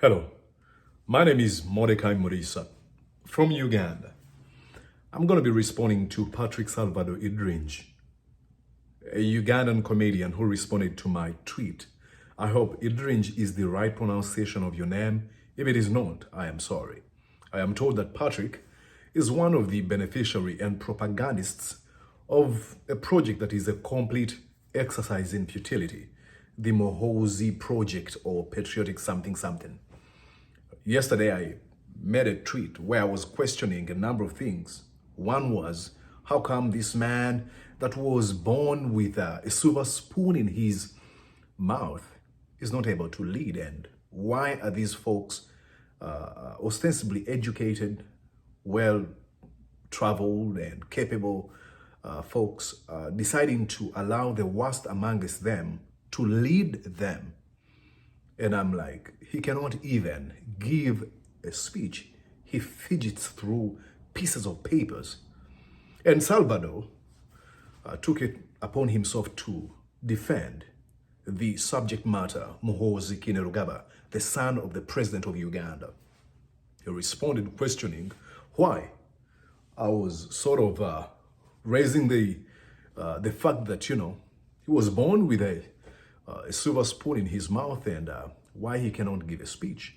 Hello, my name is Mordecai Murisa from Uganda. I'm going to be responding to Patrick Salvador Idringi, a Ugandan comedian who responded to my tweet. I hope Idringi is the right pronunciation of your name. If it is not, I am sorry. I am told that Patrick is one of the beneficiary and propagandists of a project that is a complete exercise in futility, the Mohozi Project or Patriotic something something. Yesterday, I made a tweet where I was questioning a number of things. One was, how come this man that was born with a silver spoon in his mouth is not able to lead? And why are these folks ostensibly educated, well-traveled and capable folks deciding to allow the worst amongst them to lead them? And I'm like, he cannot even give a speech. He fidgets through pieces of papers. And Salvador took it upon himself to defend the subject matter, Muhoozi Kainerugaba, the son of the president of Uganda. He responded questioning why I was sort of raising the fact that, he was born with a silver spoon in his mouth and why he cannot give a speech.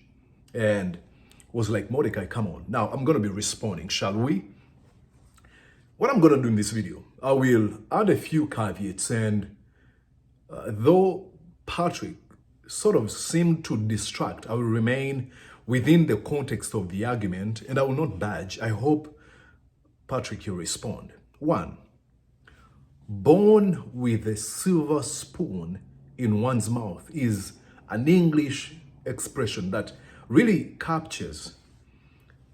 And was like, Mordecai, come on. Now, I'm going to be responding, shall we? What I'm going to do in this video, I will add a few caveats, and though Patrick sort of seemed to distract, I will remain within the context of the argument and I will not budge. I hope, Patrick, you respond. One, born with a silver spoon in one's mouth is an English expression that really captures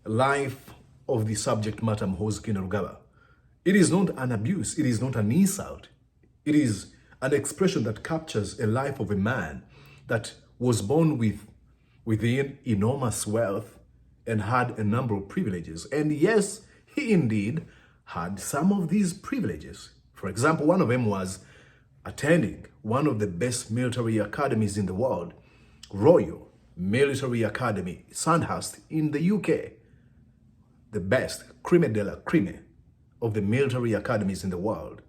life of the subject matter Muhoozi Kainerugaba. It is not an abuse, it is not an insult. It is an expression that captures a life of a man that was born within enormous wealth and had a number of privileges. And yes, he indeed had some of these privileges. For example, one of them was attending one of the best military academies in the world, Royal Military Academy, Sandhurst in the UK. The best, creme de la creme of the military academies in the world.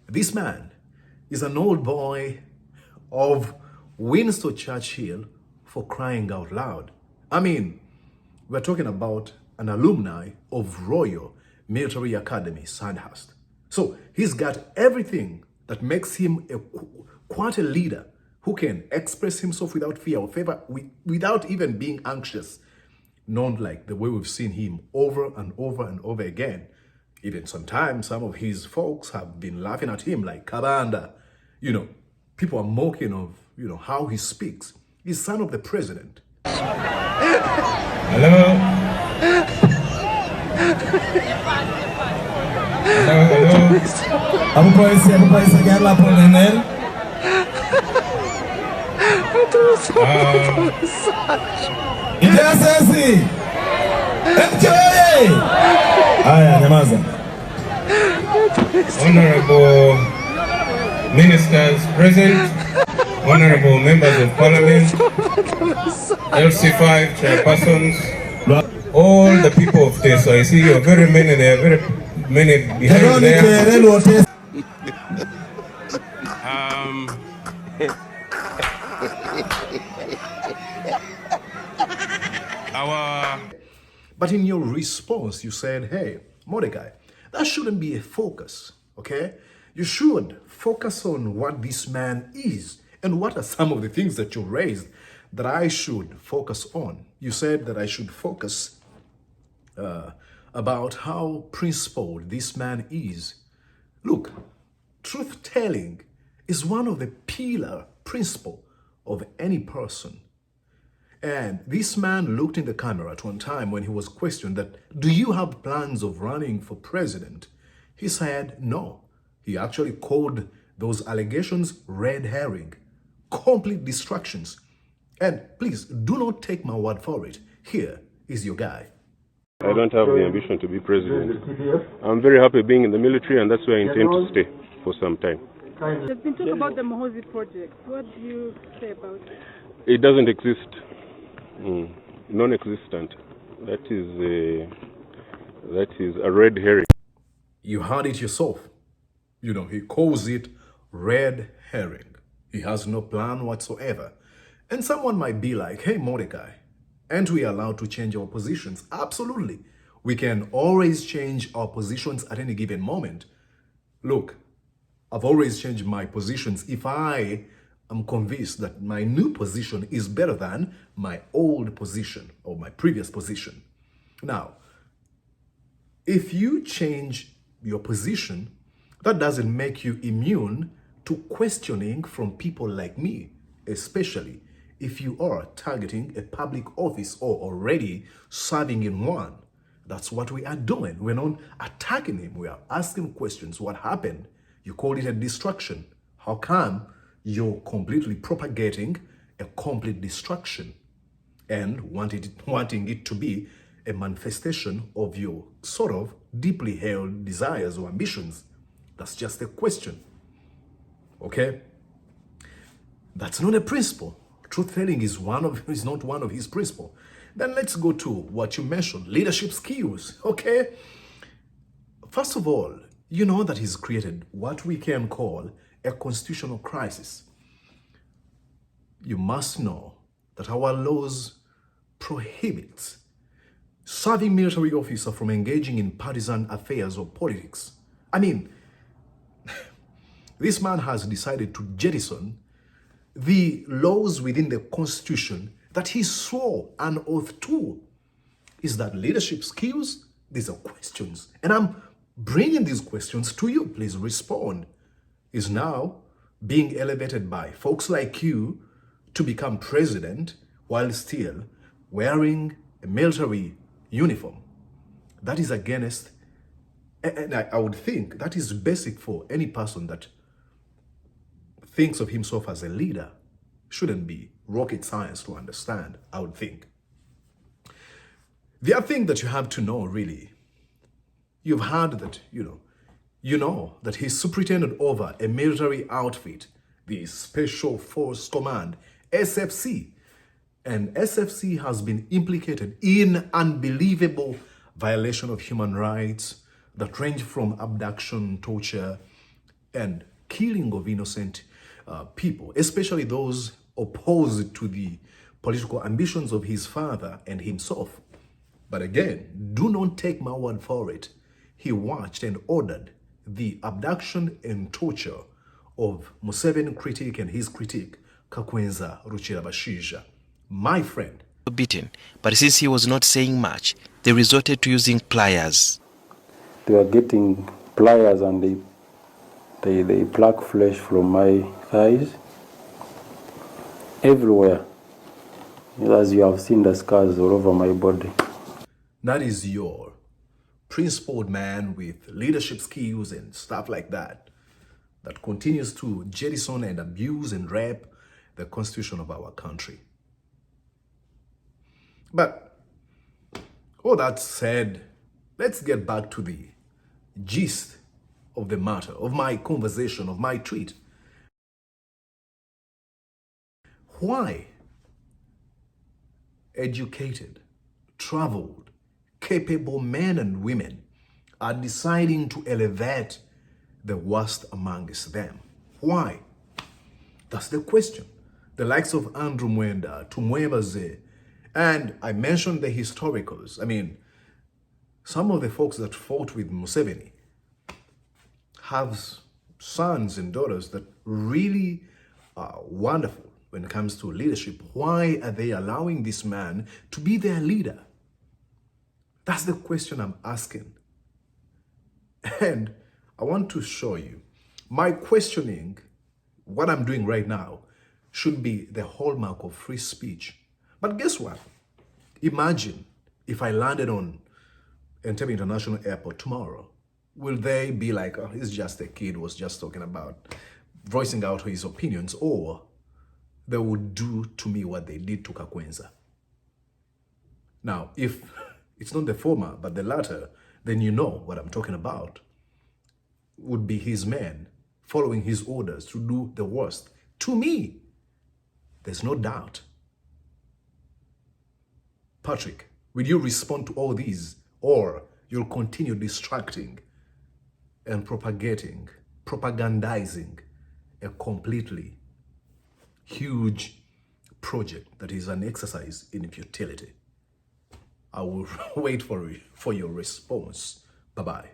This man is an old boy of Winston Churchill, for crying out loud. I mean, we're talking about an alumni of Royal Military Academy, Sandhurst. So he's got everything that makes him quite a leader who can express himself without fear or favor, without even being anxious. Not like the way we've seen him over and over and over again. Even sometimes some of his folks have been laughing at him like Kabanda. People are mocking of, how he speaks. He's son of the president. Hello? Hello? Abu Paisa Gala Polonel? Ijasesi! Enjoy! Aya, nyamaza. Honorable ministers present, honorable members of parliament, LC5 chairpersons, all the people of Teso. I see you are very many, there are very many behind there. But in your response, you said, hey, Mordecai, that shouldn't be a focus, okay? You should focus on what this man is and what are some of the things that you raised that I should focus on. You said that I should focus about how principled this man is. Look, truth-telling is one of the pillar principle of any person. And this man looked in the camera at one time when he was questioned that, do you have plans of running for president? He said no. He actually called those allegations red herring, complete distractions. And please, do not take my word for it. Here is your guy. I don't have the ambition to be president. I'm very happy being in the military, and that's where I intend to stay for some time. There's been talk about the Mohozi project. What do you say about it? It doesn't exist. Non-existent. That is a red herring. You heard it yourself. You know, he calls it red herring. He has no plan whatsoever. And someone might be like, hey, Mordecai, aren't we allowed to change our positions? Absolutely. We can always change our positions at any given moment. Look, I've always changed my positions if I am convinced that my new position is better than my old position or my previous position. Now, if you change your position, that doesn't make you immune to questioning from people like me, especially if you are targeting a public office or already serving in one. That's what we are doing. We're not attacking him. We are asking questions. What happened? You called it a distraction. How come you're completely propagating a complete destruction and wanting it to be a manifestation of your sort of deeply held desires or ambitions? That's just a question. Okay? That's not a principle. Truth-telling is not one of his principles. Then let's go to what you mentioned, leadership skills. Okay? First of all, you know that he's created what we can call a constitutional crisis. You must know that our laws prohibit serving military officer from engaging in partisan affairs or politics. I mean, this man has decided to jettison the laws within the Constitution that he swore an oath to. Is that leadership skills? These are questions. And I'm bringing these questions to you. Please respond. Is now being elevated by folks like you to become president while still wearing a military uniform. That is against, and I would think that is basic for any person that thinks of himself as a leader. Shouldn't be rocket science to understand, I would think. The other thing that you have to know, really, you've heard that, you know that he's superintendent over a military outfit, the Special Force Command, SFC. And SFC has been implicated in unbelievable violation of human rights that range from abduction, torture, and killing of innocent people, especially those opposed to the political ambitions of his father and himself. But again, do not take my word for it. He watched and ordered the abduction and torture of Museveni critic and his critic, Kakwenza Ruchirabashija. My friend. Beaten, but since he was not saying much, they resorted to using pliers. They were getting pliers and they pluck flesh from my thighs everywhere. As you have seen the scars all over my body. That is your principled man with leadership skills and stuff like that continues to jettison and abuse and rape the constitution of our country. But all that said, let's get back to the gist of the matter, of my conversation, of my tweet. Why educated, traveled, capable men and women are deciding to elevate the worst amongst them? Why? That's the question. The likes of Andrew Mwenda, Tumwebaze, and I mentioned the historicals. I mean, some of the folks that fought with Museveni have sons and daughters that really are wonderful when it comes to leadership. Why are they allowing this man to be their leader? That's the question I'm asking. And I want to show you my questioning, what I'm doing right now, should be the hallmark of free speech. But guess what? Imagine if I landed on Entebbe International Airport tomorrow. Will they be like, oh, he's just a kid who was just talking about voicing out his opinions, or they would do to me what they did to Kakwenza? Now, if it's not the former, but the latter, then you know what I'm talking about. Would be his men following his orders to do the worst to me. There's no doubt. Patrick, will you respond to all these, or you'll continue distracting and propagandizing a completely huge project that is an exercise in futility? I will wait for your response. Bye-bye.